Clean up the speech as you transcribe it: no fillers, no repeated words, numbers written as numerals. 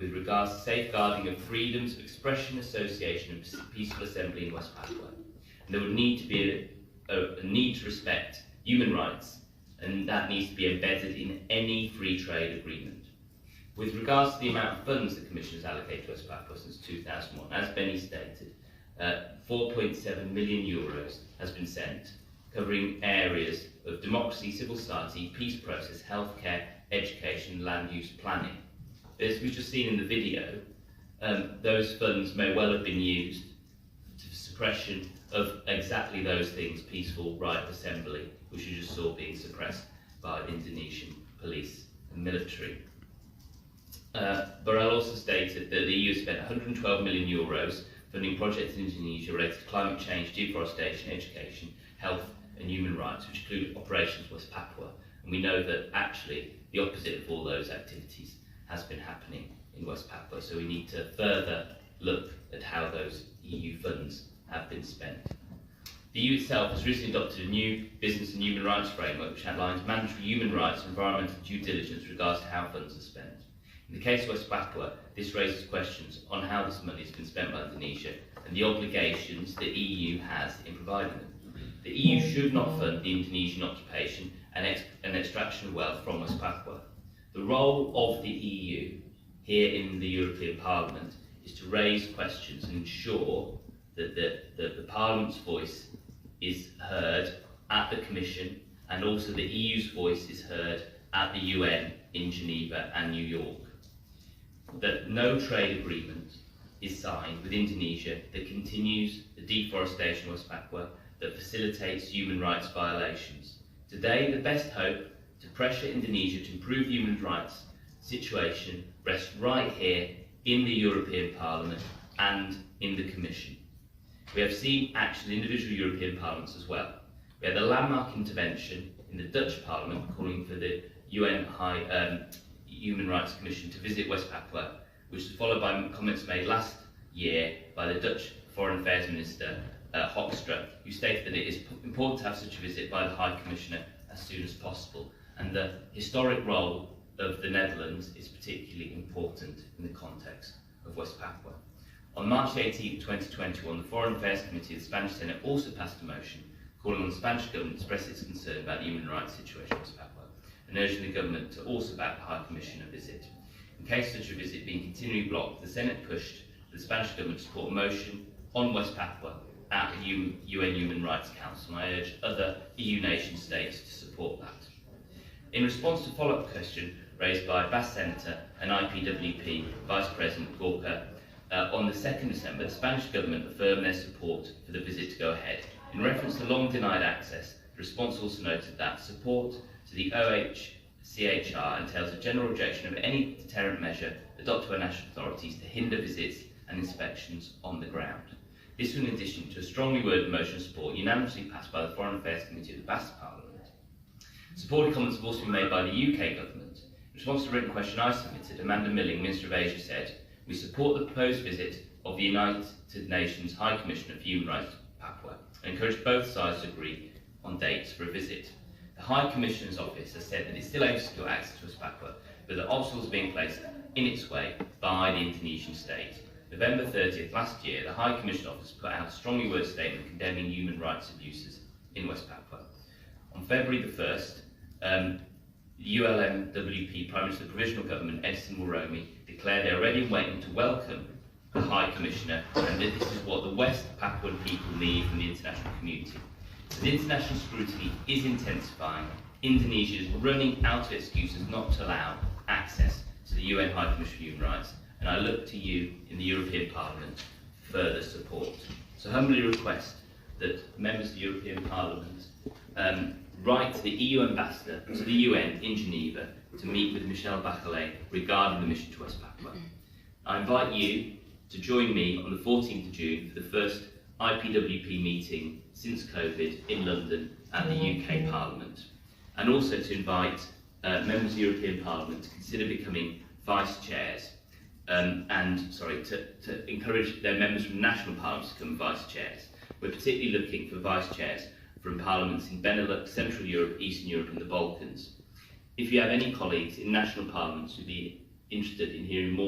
with regards to safeguarding of freedoms of expression, association and peaceful assembly in West Papua. And there would need to be a need to respect human rights, and that needs to be embedded in any free trade agreement. With regards to the amount of funds the Commission has allocated to West Papua since 2001, as Benny stated, 4.7 million euros has been sent, covering areas of democracy, civil society, peace process, healthcare, education, land use planning. As we've just seen in the video, those funds may well have been used to suppression of exactly those things, peaceful right of assembly, which you just saw being suppressed by the Indonesian police and military. Borrell also stated that the EU spent 112 million euros funding projects in Indonesia related to climate change, deforestation, education, health and human rights, which include Operations West Papua. And we know that actually the opposite of all those activities has been happening in West Papua, so we need to further look at how those EU funds have been spent. The EU itself has recently adopted a new business and human rights framework which outlines mandatory human rights and environmental due diligence with regards to how funds are spent. In the case of West Papua, this raises questions on how this money has been spent by Indonesia and the obligations the EU has in providing them. The EU should not fund the Indonesian occupation and extraction of wealth from West Papua. The role of the EU here in the European Parliament is to raise questions and ensure that the Parliament's voice is heard at the Commission, and also the EU's voice is heard at the UN in Geneva and New York. That no trade agreement is signed with Indonesia that continues the deforestation of West Papua, that facilitates human rights violations. Today, the best hope to pressure Indonesia to improve human rights situation rests right here in the European Parliament and in the Commission. We have seen action in individual European parliaments as well. We had the landmark intervention in the Dutch Parliament calling for the UN Human Rights Commission to visit West Papua, which was followed by comments made last year by the Dutch Foreign Affairs Minister Hoekstra, who stated that it is important to have such a visit by the High Commissioner as soon as possible. And the historic role of the Netherlands is particularly important in the context of West Papua. On March 18, 2021, the Foreign Affairs Committee of the Spanish Senate also passed a motion calling on the Spanish government to express its concern about the human rights situation in West Papua and urging the government to also back the High Commissioner visit. In case such a visit being continually blocked, the Senate pushed for the Spanish government to support a motion on West Papua at the UN Human Rights Council, and I urge other EU nation states to support that. In response to a follow-up question raised by Basque Senator and IPWP Vice President Gorka, on the 2nd December, the Spanish government affirmed their support for the visit to go ahead. In reference to long denied access, the response also noted that support to the OHCHR entails a general rejection of any deterrent measure adopted by national authorities to hinder visits and inspections on the ground. This was in addition to a strongly worded motion of support unanimously passed by the Foreign Affairs Committee of the Basque Parliament. Supported comments have also been made by the UK government. In response to a written question I submitted, Amanda Milling, Minister of Asia, said, "We support the proposed visit of the United Nations High Commissioner for Human Rights to Papua and encourage both sides to agree on dates for a visit. The High Commissioner's Office has said that it still aims to secure access to West Papua, but that obstacles are being placed in its way by the Indonesian state." November 30th last year, the High Commissioner's Office put out a strongly worded statement condemning human rights abuses in West Papua. On February the 1st, ULMWP Prime Minister of the Provisional Government, Edison Moromi, declared they are ready and waiting to welcome the High Commissioner, and that this is what the West Papuan people need from the international community. As international scrutiny is intensifying, Indonesia is running out of excuses not to allow access to the UN High Commissioner for Human Rights, and I look to you in the European Parliament for further support. So humbly request that members of the European Parliament write to the EU Ambassador to the UN in Geneva to meet with Michel Bachelet regarding the mission to West Papua. I invite you to join me on the 14th of June for the first IPWP meeting since COVID in London at the UK Parliament, and also to invite members of the European Parliament to consider becoming vice chairs, to encourage their members from national parliaments to become vice chairs. We're particularly looking for vice chairs from parliaments in Benelux, Central Europe, Eastern Europe and the Balkans. If you have any colleagues in national parliaments who'd be interested in hearing more